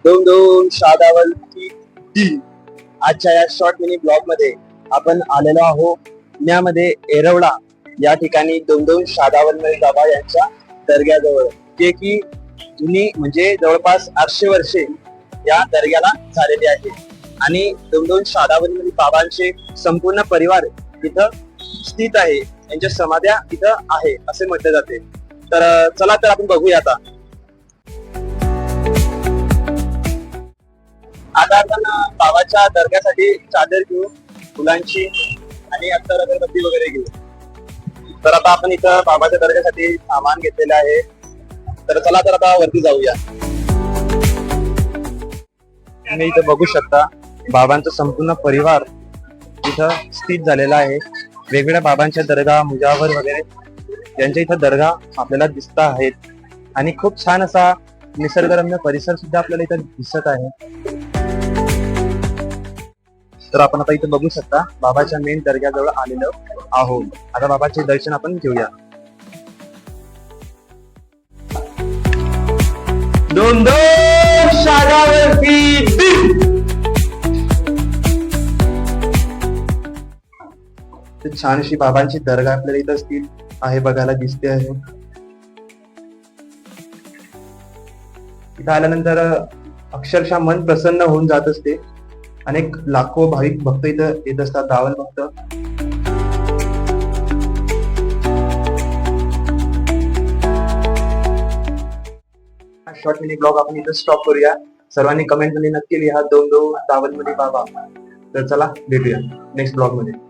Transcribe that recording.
दोन दोन शादावरती ती. आजच्या या शॉर्ट मिनी ब्लॉग मध्ये आपण आलेलो आहोत पुण्यामध्ये येरवडा या ठिकाणी दोन दोन शादावरमल बाबा यांच्या दर्ग्याजवळ, जे की जुनी म्हणजे जवळपास 800 वर्षे या दर्ग्याला झालेली आहे. आणि दोन दोन शादावरमल बाबांचे संपूर्ण परिवार इथं स्थित आहे, यांच्या समाध्या इथं आहे असे म्हटले जाते. तर चला तर आपण बघूया. आता आपण बाबाच्या दर्ग्यासाठी चादर घेऊ, फुलांची आणि अत्तर अगरबत्ती वगैरे घेऊ. तर आता आपण इथं बाबाच्या दर्ग्यासाठी सामान घेतलेलं आहे. तर चला तर आता वरती जाऊया. तुम्ही इथं बघू शकता बाबांचा संपूर्ण परिवार इथं स्थित झालेला आहे. वेगवेगळ्या बाबांच्या दर्गा, मुजावर वगैरे यांच्या इथं दर्गा आपल्याला दिसत आहेत. आणि खूप छान असा निसर्गरम्य परिसर सुद्धा आपल्याला इथं दिसत आहे. तर आपण आता इथं बघू शकता बाबाच्या मेन दर्ग्याजवळ आलेलो आहोत. आता बाबाचे दर्शन आपण घेऊया. दोन दोन शादावरती छानशी बाबांची दर्गा आपल्याला इथं स्थित आहे, बघायला दिसते आहे. इथं आल्यानंतर अक्षरशः मन प्रसन्न होऊन जात असते. अनेक लाखो भाविक भक्त इथं येत असतात, दावल भक्त. शॉर्ट मिनी ब्लॉग आपण इथं स्टॉप करूया. सर्वांनी कमेंट मध्ये नक्की लिहा दोन दोन दावलमल बाबा. तर चला भेटूया नेक्स्ट ब्लॉग मध्ये.